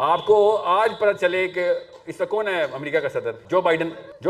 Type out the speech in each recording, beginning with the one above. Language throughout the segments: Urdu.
آپ کو آج پتہ چلے کہ اس وقت کون ہے امریکہ کا صدر؟ جو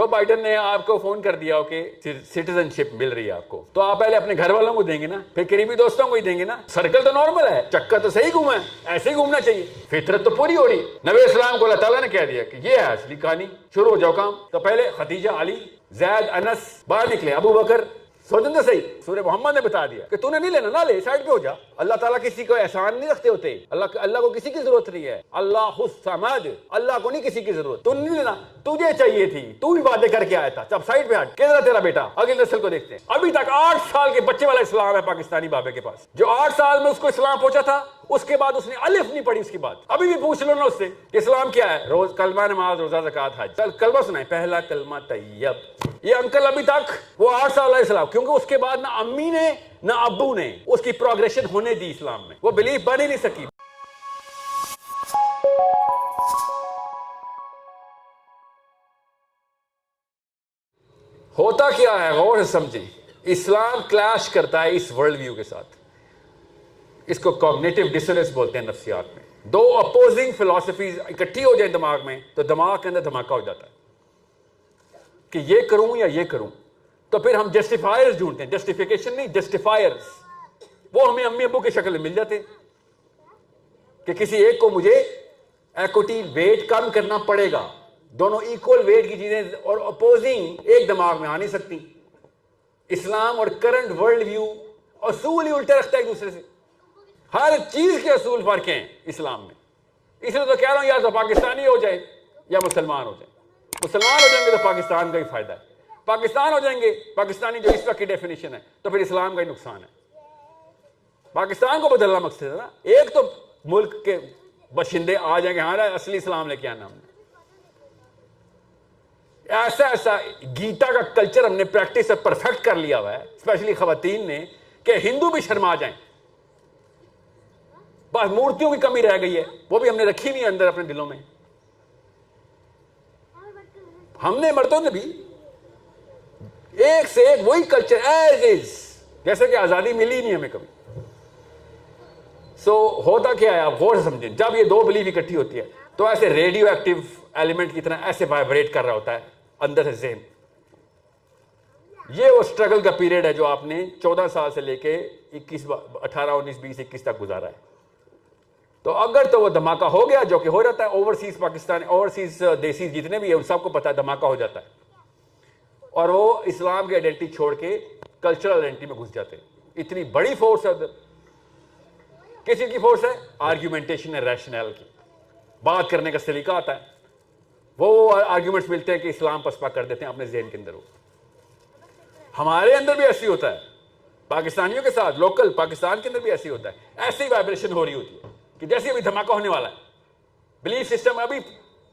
بائیڈن نے آپ کو فون کر دیا ہو کہ سٹیزن شپ مل رہی ہے آپ کو، تو آپ پہلے اپنے گھر والوں کو دیں گے نا، پھر قریبی دوستوں کو ہی دیں گے نا. سرکل تو نارمل ہے، چکر تو صحیح گھوما ہے، ایسے ہی گھومنا چاہیے. فطرت تو پوری ہو رہی. نبی اسلام کو اللہ تعالیٰ نے کہہ دیا کہ یہ ہے اصلی کہانی، شروع ہو جاؤ کام. تو پہلے خدیجہ، علی، زید، انس باہر نکلے، ابو بکر. سوچیں تو صحیح، سورہ محمد نے بتا دیا کہ تو نے نہیں لینا نہ لے، سائڈ پہ ہو جا. اللہ تعالیٰ کسی کو احسان نہیں رکھتے ہوتے. اللہ کو کسی کی ضرورت نہیں ہے. اللہ الصمد، اللہ کو نہیں کسی کی ضرورت. تو نہیں لینا، تجھے چاہیے تھی، تو بھی باتیں کر کے آیا تھا. جب سائڈ پہ ہٹ، کدھر تیرا بیٹا؟ اگلی نسل کو دیکھتے ہیں. ابھی تک 8 سال کے بچے والا اسلام ہے پاکستانی بابے کے پاس، جو 8 سال میں اس کو اسلام پہنچا تھا. اس کے بعد اس نے الف نہیں پڑھی. اس کی بات ابھی بھی پوچھ لو نا اس سے کہ اسلام کیا ہے. روز کلمہ، نماز، روزہ، زکوٰۃ، حج. چل کلمہ سنائیں، پہلا کلمہ طیب. یہ انکل ابھی تک وہ 8 سال اسلام، کیونکہ اس کے بعد نہ امی نے نہ ابو نے اس کی پروگریشن ہونے دی اسلام میں. وہ بلیف بن ہی نہیں سکی. ہوتا کیا ہے غور سے سمجھیں. اسلام کلیش کرتا ہے اس ورلڈ ویو کے ساتھ. اس کو کوگنیٹو ڈسوننس بولتے ہیں نفسیات میں. دو اپوزنگ فلسفیز اکٹھی ہو جائیں دماغ میں تو دماغ کے اندر دھماکہ ہو جاتا ہے کہ یہ کروں یا یہ کروں. تو پھر ہم جسٹیفائرز ڈھونڈتے ہیں، جسٹیفیکیشن نہیں، جسٹیفائرز. وہ ہمیں امی ابو کی شکل میں مل جاتے کہ کسی ایک کو مجھے ایکوٹی ویٹ کم کرنا پڑے گا. دونوں ایکول ویٹ کی چیزیں اور اپوزنگ ایک دماغ میں آ نہیں سکتی. اسلام اور کرنٹ ورلڈ ویو اصول ہی الٹے رکھتا ہے ایک دوسرے سے. ہر چیز کے اصول فرق ہیں اسلام میں. اس لیے تو کہہ رہا ہوں یا تو پاکستانی ہو جائے یا مسلمان ہو جائیں. مسلمان ہو جائیں گے تو پاکستان کا ہی فائدہ ہے. پاکستان ہو جائیں گے پاکستانی جو اس وقت کی ڈیفینیشن ہے تو پھر اسلام کا ہی نقصان ہے. پاکستان کو بدلنا مقصد ہے نا. ایک تو ملک کے باشندے آ جائیں گے ہاں اصلی اسلام لے کے آنا. ہم نے ایسا گیتا کا کلچر ہم نے پریکٹس پرفیکٹ کر لیا ہوا ہے، اسپیشلی خواتین نے، کہ ہندو بھی شرما جائیں. بس مورتیوں کی کمی رہ گئی ہے، وہ بھی ہم نے رکھی ہوئی اندر اپنے دلوں میں. ہم نے مردوں نے بھی ایک سے ایک وہی کلچر ایز از، جیسے کہ آزادی ملی نہیں ہمیں کبھی. سو ہوتا کیا ہے آپ غور سے سمجھیں. جب یہ دو بلیف اکٹھی ہوتی ہے تو ایسے ریڈیو ایکٹیو ایلیمنٹ کی طرح ایسے وائبریٹ کر رہا ہوتا ہے اندر سے ذہن. یہ وہ اسٹرگل کا پیریڈ ہے جو آپ نے 14 سال سے لے کے 18 19 20 21 تک گزارا ہے. تو اگر تو وہ دھماکہ ہو گیا، جو کہ ہو جاتا ہے اوورسیز پاکستان، اوورسیز دیسی جتنے بھی ہیں ان سب کو پتا ہے دھماکہ ہو جاتا ہے، اور وہ اسلام کی آئیڈینٹی چھوڑ کے کلچرل آئیڈینٹی میں گھس جاتے ہیں. اتنی بڑی فورس ہے ادھر. کسی کی فورس ہے؟ آرگیومنٹیشن ہے، ریشنل کی بات کرنے کا سلیقہ آتا ہے. وہ آرگیومنٹس ملتے ہیں کہ اسلام پسپا کر دیتے ہیں اپنے ذہن کے اندر. ہمارے اندر بھی ایسی ہوتا ہے، پاکستانیوں کے ساتھ لوکل پاکستان کے اندر بھی ایسی ہوتا ہے. ایسی وائبریشن ہو رہی ہوتی ہے کہ جیسے ابھی دھماکہ ہونے والا ہے، بلیف سسٹم ابھی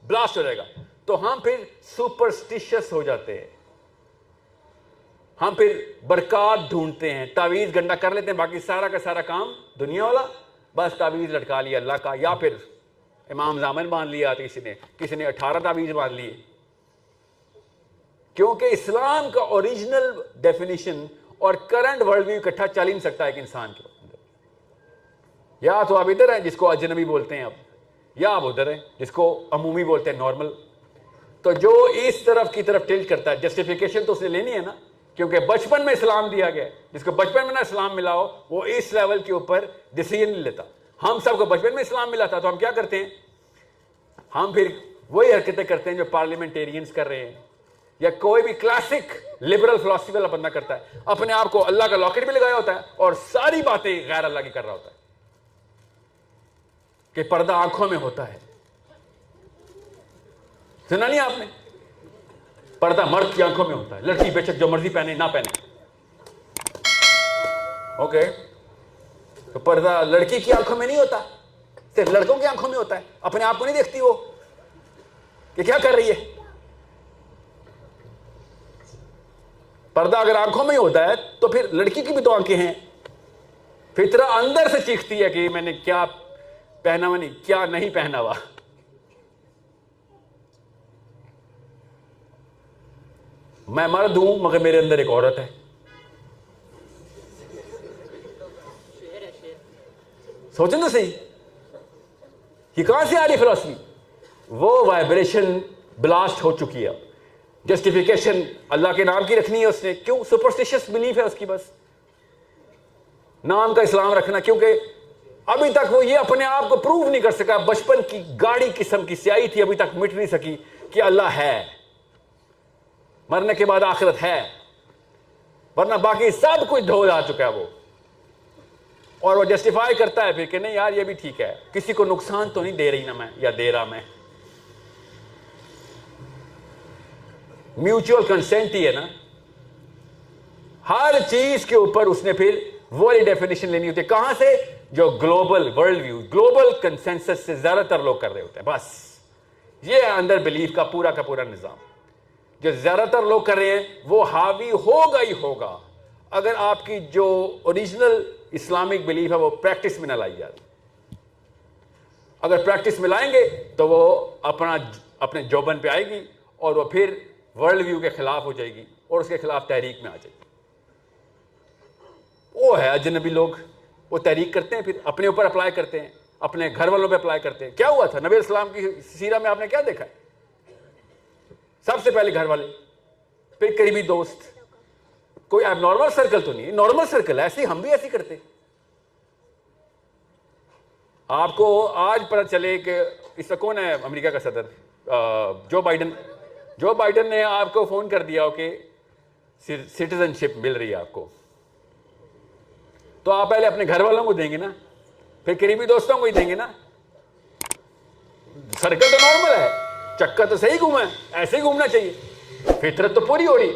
بلاسٹ ہو جائے گا، تو ہم پھر سپرسٹیشس ہو جاتے ہیں. ہم پھر برکات ڈھونڈتے ہیں، تعویذ گنڈا کر لیتے ہیں. باقی سارا کا سارا کام دنیا والا، بس تعویذ لٹکا لیا اللہ کا، یا پھر امام زامن مان لیا کسی نے 18 تعویذ مان لیے. کیونکہ اسلام کا اوریجنل ڈیفینیشن اور کرنٹ ورلڈ ویو اکٹھا چل ہی نہیں سکتا ایک انسان کے اندر. یا تو آپ ادھر ہیں جس کو اجنبی بولتے ہیں اب، یا آپ ادھر ہیں جس کو عمومی بولتے ہیں، نارمل. تو جو اس طرف کی طرف ٹلٹ کرتا ہے، جسٹیفیکیشن تو اس نے لینی ہے نا، کیونکہ بچپن میں اسلام دیا گیا. جس کو بچپن میں نہ اسلام ملا ہو وہ اس لیول کے اوپر ڈیسیژن نہیں لیتا. ہم سب کو بچپن میں اسلام ملا تھا تو ہم کیا کرتے ہیں؟ ہم پھر وہی حرکتیں کرتے ہیں جو پارلیمنٹیرینز کر رہے ہیں، یا کوئی بھی کلاسک لبرل فلسفی والا بندہ کرتا ہے. اپنے آپ کو اللہ کا لاکٹ بھی لگایا ہوتا ہے اور ساری باتیں غیر اللہ کی کر رہا ہوتا ہے کہ پردہ آنکھوں میں ہوتا ہے. سنا نہیں آپ نے؟ پردہ مرد کی آنکھوں میں ہوتا ہے، لڑکی بے شک جو مرضی پہنے نہ پہنے. اوکے، تو پردہ لڑکی کی آنکھوں میں نہیں ہوتا، صرف لڑکوں کی آنکھوں میں ہوتا ہے. اپنے آپ کو نہیں دیکھتی وہ کہ کیا کر رہی ہے. پردہ اگر آنکھوں میں ہی ہوتا ہے تو پھر لڑکی کی بھی تو آنکھیں ہیں. فطرہ اندر سے چیختی ہے کہ میں نے کیا پہنا ہوا نہیں، کیا نہیں پہنا ہوا. میں مرد ہوں مگر میرے اندر ایک عورت ہے. سوچیں تو صحیح، یہ کہاں سے آ رہی فلسفی؟ وہ وائبریشن بلاسٹ ہو چکی ہے. جسٹیفیکیشن اللہ کے نام کی رکھنی ہے اس نے. کیوں؟ سپرسٹیشس بلیف ہے اس کی. بس نام کا اسلام رکھنا, کیونکہ ابھی تک وہ یہ اپنے آپ کو پروو نہیں کر سکا. بچپن کی گاڑی قسم کی سیاہی تھی, ابھی تک مٹ نہیں سکی کہ اللہ ہے, مرنے کے بعد آخرت ہے, ورنہ باقی سب کچھ دھو جا چکا ہے وہ. اور وہ جسٹیفائی کرتا ہے پھر کہ نہیں یار یہ بھی ٹھیک ہے, کسی کو نقصان تو نہیں دے رہی نا میں, یا دے رہا میں. میوچل کنسینٹ ہی ہے نا. ہر چیز کے اوپر اس نے پھر وہی ڈیفینیشن لینی ہوتی ہے. کہاں سے؟ جو global world view, global consensus سے زیادہ تر لوگ کر رہے ہوتے ہیں. بس یہ ہے اندر بلیف کا پورا نظام. جو زیادہ تر لوگ کر رہے ہیں وہ حاوی ہوگا ہی ہوگا اگر آپ کی جو اوریجنل اسلامک بلیف ہے وہ پریکٹس میں نہ لائی جائے. اگر پریکٹس میں لائیں گے تو وہ اپنے جوبن پہ آئے گی, اور وہ پھر ورلڈ ویو کے خلاف ہو جائے گی, اور اس کے خلاف تحریک میں آ جائے گی. وہ ہے اجنبی لوگ, وہ تحریک کرتے ہیں, پھر اپنے اوپر اپلائی کرتے ہیں, اپنے گھر والوں پہ اپلائی کرتے ہیں. کیا ہوا تھا نبی اسلام کی سیرہ میں آپ نے کیا دیکھا ہے؟ سب سے پہلے گھر والے, پھر قریبی دوست. کوئی اب نارمل سرکل تو نہیں, نارمل سرکل ہے, ایسے ہم بھی ایسے کرتے. آپ کو آج پتہ چلے کہ اس کا کون ہے امریکہ کا صدر, جو بائیڈن. جو بائیڈن نے آپ کو فون کر دیا ہو کہ سٹیزن شپ مل رہی ہے آپ کو, تو آپ پہلے اپنے گھر والوں کو دیں گے نا, پھر قریبی دوستوں کو ہی دیں گے نا. سرکل تو نارمل ہے, چکر تو صحیح گھوما ہے, ایسے ہی گھومنا چاہیے. فطرت تو پوری ہو رہی.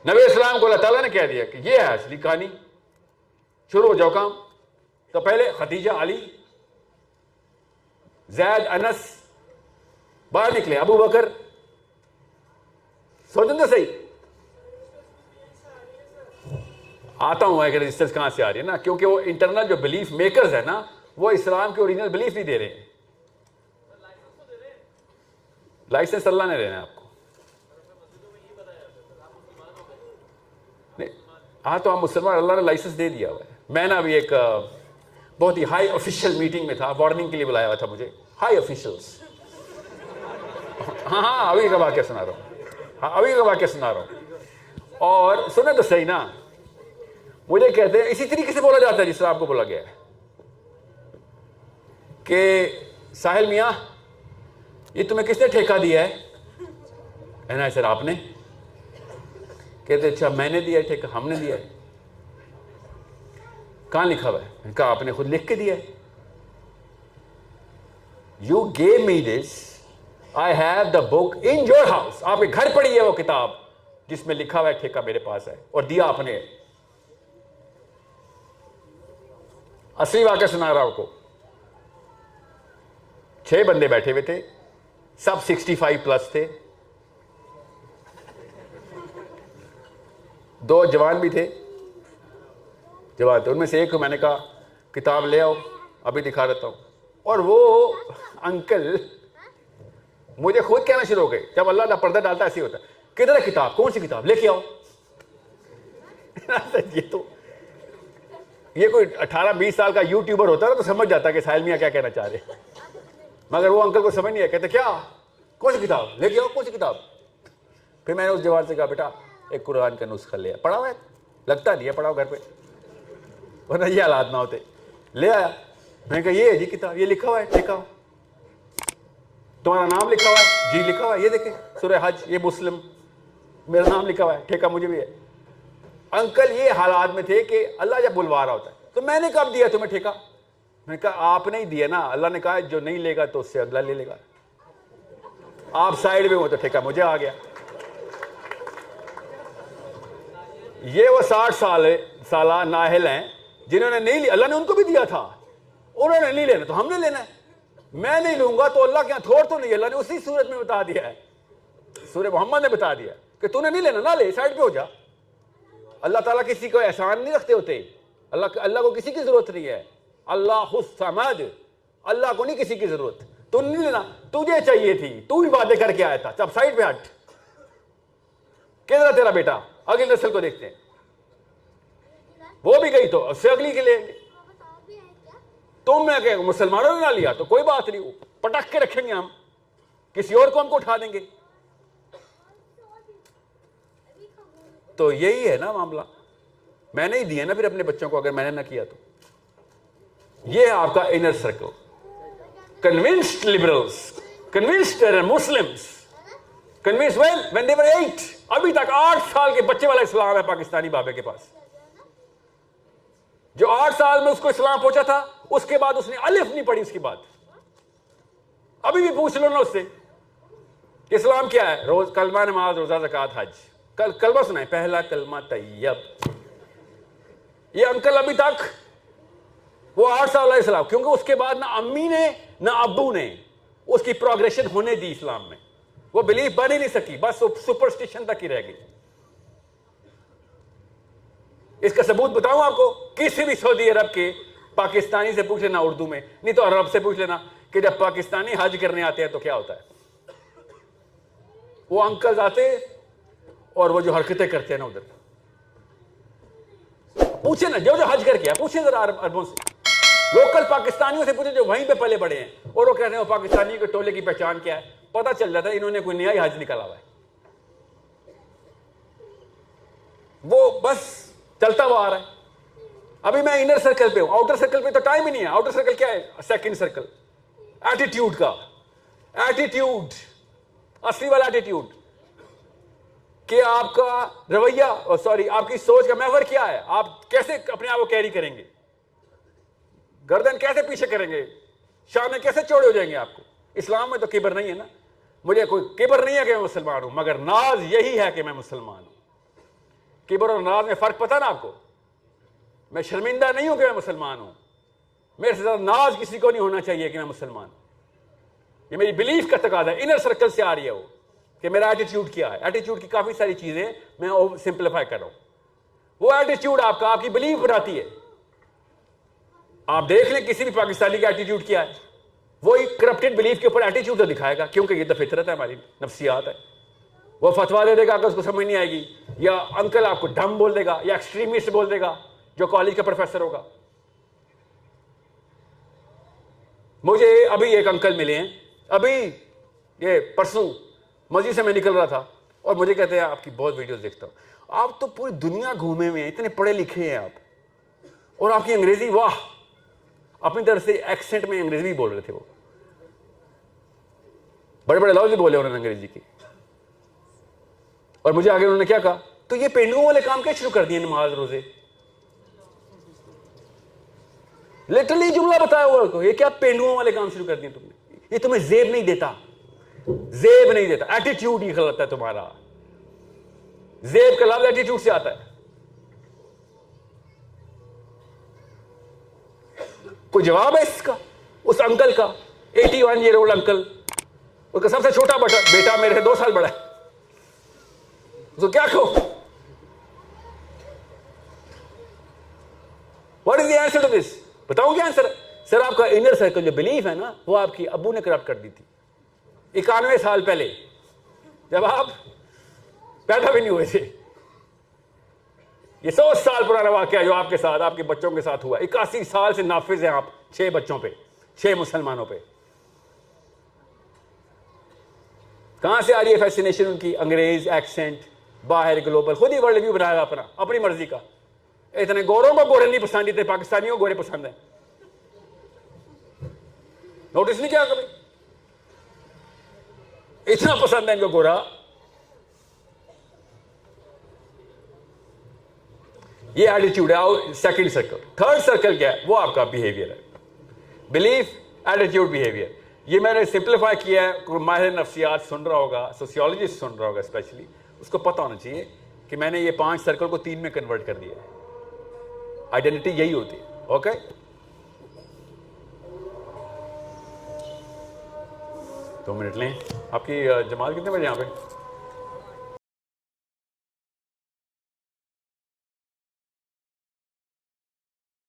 نبی اسلام کو اللہ تعالیٰ نے کہہ دیا کہ یہ ہے اصلی کہانی, شروع ہو جاؤ کام. تو پہلے خدیجہ, علی, زید, انس باہر نکلے, ابو بکر. سوچیں تو صحیح. آتا ہوں کہ رجسٹرز کہاں سے آ رہی ہے نا, کیونکہ وہ انٹرنل جو بلیف میکرز ہے نا, وہ اسلام کے اوریجنل بلیف نہیں دے رہے ہیں. لائسنس اللہ نے دینا ہے آپ کو. ہاں تو ہم مسلمان, اللہ نے لائسنس دے دیا ہوا ہے. میں نا ابھی ایک بہت ہی ہائی آفیشیل میٹنگ میں تھا, وارننگ کے لیے بلایا ہوا تھا مجھے. ہائی آفیشلس, ہاں ابھی کا واقعہ سنا رہا ہوں, اور سنیں تو صحیح نا. مجھے کہتے ہیں اسی طریقے سے بولا جاتا ہے جس طرح آپ کو بولا گیا ہے کہ ساحل میاں یہ تمہیں کس نے ٹھیکہ دیا ہے نا سر؟ آپ نے. کہتے اچھا میں نے دیا ہے ٹھیکہ؟ ہم نے دیا ہے. کہاں لکھا ہوا ہے؟ میں نے کہا آپ نے خود لکھ کے دیا ہے. You give me this, I have the book in your house. آپ کے گھر پڑی ہے وہ کتاب جس میں لکھا ہوا ہے ٹھیکہ میرے پاس ہے, اور دیا آپ نے. اصلی واقعہ سنا رہا ہوں کو. 6 بندے بیٹھے ہوئے تھے, سب 65 پلس تھے, 2 جوان بھی تھے. ان میں سے ایک کو میں نے کہا کتاب لے آؤ, ابھی دکھا دیتا ہوں. اور وہ انکل مجھے خود کہنا شروع ہو گئے, جب اللہ کا پردہ ڈالتا ایسے ہوتا ہے, کدھر ہے کتاب؟ کون سی کتاب؟ لے کے آؤ. یہ کوئی 18-20 سال کا یوٹیوبر ہوتا ہے تو سمجھ جاتا ہے کہ ساحل میاں کیا کہنا چاہ رہے ہیں, مگر وہ انکل کو سمجھ نہیں آیا. کہتے کیا؟ کون سی کتاب؟ لے کے آؤ, کون سی کتاب؟ پھر میں نے اس جوان سے کہا بیٹا ایک قرآن کا نسخہ لیا, پڑھا ہوا ہے؟ لگتا نہیں ہے پڑھا ہو گھر پہ, ورنہ یہ حالات نہ ہوتے. لے آیا. میں نے کہا یہ ہے جی کتاب, یہ لکھا ہوا ہے ٹھیکہ, تمہارا نام لکھا ہوا ہے؟ جی لکھا ہوا ہے, یہ دیکھیں سورہ حج, یہ مسلم, میرا نام لکھا ہوا ہے, ٹھیکہ مجھے بھی ہے. انکل یہ حالات میں تھے کہ اللہ جب بلوا رہا ہوتا ہے. تو میں نے کب دیا تمہیں ٹھیکہ؟ میں نے کہا آپ نے ہی دیا نا, اللہ نے کہا جو نہیں لے گا تو اس سے اگلا لے لے گا. آپ سائڈ میں ہو تو ٹھیکہ مجھے آ گیا. یہ وہ 60 سالہ نااہل ہیں جنہوں نے نہیں لیا, اللہ نے ان کو بھی دیا تھا, انہوں نے نہیں لینا تو ہم نے لینا ہے. میں نہیں لوں گا تو اللہ کے یہاں تھوڑ تو نہیں, اللہ نے اسی صورت میں بتا دیا ہے, سورہ محمد نے بتا دیا کہ تو نے نہیں لینا نہ لے, سائڈ پہ ہو جا. اللہ تعالیٰ کسی کو احسان نہیں رکھتے ہوتے, اللہ کو کسی کی ضرورت نہیں ہے. اللہ الصمد, اللہ کو نہیں کسی کی ضرورت. تو نہیں لینا, تجھے چاہیے تھی, تو ہی باتیں کر کے آیا تھا, اب سائڈ پہ ہٹ. کدھر تیرا بیٹا؟ اگلی نسل کو دیکھتے ہیں, وہ بھی گئی تو اس سے اگلی کے لیں گے. تم نے کہ مسلمانوں نے نہ لیا تو کوئی بات نہیں, پٹک کے رکھیں گے ہم, کسی اور قوم کو اٹھا دیں گے. تو یہی ہے نا معاملہ. میں نے ہی دیا نا پھر اپنے بچوں کو, اگر میں نے نہ کیا تو. یہ ہے آپ کا inner circle. Convinced liberals, convinced Muslims, convinced when they were 8, ابھی تک 8 سال کے بچے والا اسلام ہے پاکستانی بابے کے پاس. جو 8 سال میں اس کو اسلام پہنچا تھا, اس کے بعد اس نے الف نہیں پڑھی. اس کے بعد ابھی بھی پوچھ لو نا اس سے کہ اسلام کیا ہے. روز کلمہ, نماز, روزہ, زکوٰۃ, حج. کلمہ سنائیں, پہلا کلمہ طیب. یہ انکل ابھی تک وہ 8 سال والا اسلام, کیونکہ اس کے بعد نہ امی نے نہ ابو نے اس کی پروگریشن ہونے دی اسلام میں. وہ بلیف بن ہی نہیں سکی, بس وہ سپرسٹیشن تک ہی رہ گئی. اس کا ثبوت بتاؤں آپ کو, کسی بھی سعودی عرب کے پاکستانی سے پوچھ لینا اردو میں, نہیں تو عرب سے پوچھ لینا کہ جب پاکستانی حج کرنے آتے ہیں تو کیا ہوتا ہے. وہ انکل آتے اور وہ جو حرکتیں کرتے ہیں نا ادھر, پوچھے نا جو حج کر کے, پوچھیں ذرا عربوں سے, لوکل پاکستانیوں سے پوچھیں جو وہیں پہ پلے بڑے ہیں, اور وہ کہتے ہیں وہ پاکستانی کے ٹولے کی پہچان کیا ہے. پتہ چل جاتا ہے انہوں نے کوئی نیا ہی حج نکالا ہوا ہے. وہ بس چلتا ہوا آ رہا ہے. ابھی میں انر سرکل پہ ہوں, آؤٹر سرکل پہ تو ٹائم ہی نہیں ہے. آؤٹر سرکل کیا ہے؟ سیکنڈ سرکل, ایٹیٹیوڈ کا. ایٹیٹیوڈ, اصلی والا ایٹیٹیوڈ کہ آپ کا رویہ, آپ کی سوچ کا محور کیا ہے. آپ کیسے اپنے آپ کو کیری کریں گے, گردن کیسے پیچھے کریں گے, شانے کیسے چوڑے ہو جائیں گے آپ کو. اسلام میں تو کبر نہیں ہے نا. مجھے کوئی کبر نہیں ہے کہ میں مسلمان ہوں, مگر ناز یہی ہے کہ میں مسلمان ہوں. کبر اور ناز میں فرق پتہ نا آپ کو. میں شرمندہ نہیں ہوں کہ میں مسلمان ہوں, میرے سے زیادہ ناز کسی کو نہیں ہونا چاہیے کہ میں مسلمان ہوں. یہ میری بلیف کا تقاضا ہے, انر سرکل سے آ رہی ہے وہ, کہ میرا ایٹیٹیوڈ کیا ہے. ایٹیٹیوڈ کی کافی ساری چیزیں میں سمپلیفائی کر رہا ہوں. وہ ایٹیٹیوڈ آپ کا, آپ کی بلیف بناتی ہے. آپ دیکھ لیں کسی بھی پاکستانی کا ایٹیٹیوڈ کیا ہے, وہی کرپٹڈ بلیف کے اوپر ایٹیٹیوڈ تو دکھائے گا, کیونکہ یہ تو فطرت ہے, ہماری نفسیات ہے. وہ فتوا دے دے گا کہ اس کو سمجھ نہیں آئے گی, یا انکل آپ کو ڈم بول دے گا, یا ایکسٹریمسٹ بول دے گا جو کالج کا پروفیسر ہوگا. مجھے ابھی ایک انکل ملے ہیں, ابھی یہ پرسوں مسجد سے میں نکل رہا تھا, اور مجھے کہتے ہیں آپ کی بہت ویڈیوز دیکھتا ہوں, آپ تو پوری دنیا گھومے ہوئے ہیں, اتنے پڑھے لکھے ہیں آپ, اور آپ کی انگریزی واہ. اپنی طرف سے ایکسنٹ میں انگریزی بھی بول رہے تھے, وہ بڑے بڑے لفظ بھی بولے انہوں نے انگریزی کی. اور مجھے آگے انہوں نے کیا کہا, تو یہ پینڈوؤں والے کام کیا شروع کر دیے, نماز, روزے. لٹرلی جملہ بتایا ہوا کو, یہ کیا پینڈوؤں والے کام شروع کر دیے تم نے, یہ تمہیں زیب نہیں دیتا, زیب نہیں دیتا. ایٹیٹیوڈ ہی غلط ہے تمہارا. زیب کا لفظ ایٹیٹیوڈ سے آتا ہے. کوئی جواب ہے اس کا, اس انکل کا, 81 ایئر اولڈ انکل, اس کا سب سے چھوٹا بیٹا میرے سے 2 سال بڑا ہے, اس کو کیا کہو؟ What is the answer to this? بتاؤں کیا آنسر؟ سر آپ کا انر سرکل جو بلیف ہے نا, وہ آپ کی ابو نے کرپٹ کر دی تھی 91 سال پہلے, جب آپ پیدا بھی نہیں ہوئے تھے. یہ 100 سال پرانا واقعہ جو آپ کے ساتھ, آپ کے بچوں کے ساتھ ہوا. 81 سال سے نافذ ہیں آپ 6 بچوں پہ, 6 مسلمانوں پہ. کہاں سے آ رہی ہے فیسینیشن ان کی؟ انگریز, ایکسنٹ, باہر, گلوبل. خود ہی ورلڈ ویو بنایا گا اپنا, اپنی مرضی کا. اتنے گوروں کو گورے نہیں پسند, اتنے پاکستانیوں کو گورے پسند ہیں. نوٹس نہیں کیا کبھی؟ اتنا پسند ہے ان کو گورا. یہ ایٹیٹیوڈ ہے سیکنڈ سرکل. تھرڈ سرکل کیا ہے؟ وہ آپ کا بیہیویئر ہے. Belief, attitude, behaviour. یہ میں نے سمپلیفائی کیا ہے. کوئی ماہر نفسیات سن رہا ہوگا, سوسیولوجسٹ سن رہا ہوگا اسپیشلی, اس کو پتہ ہونا چاہیے کہ میں نے یہ 5 سرکل کو 3 میں کنورٹ کر دیا ہے. آئیڈینٹی یہی ہوتی ہے. اوکے, دو منٹ لیں. آپ کی جماعت کتنے بجے یہاں پہ؟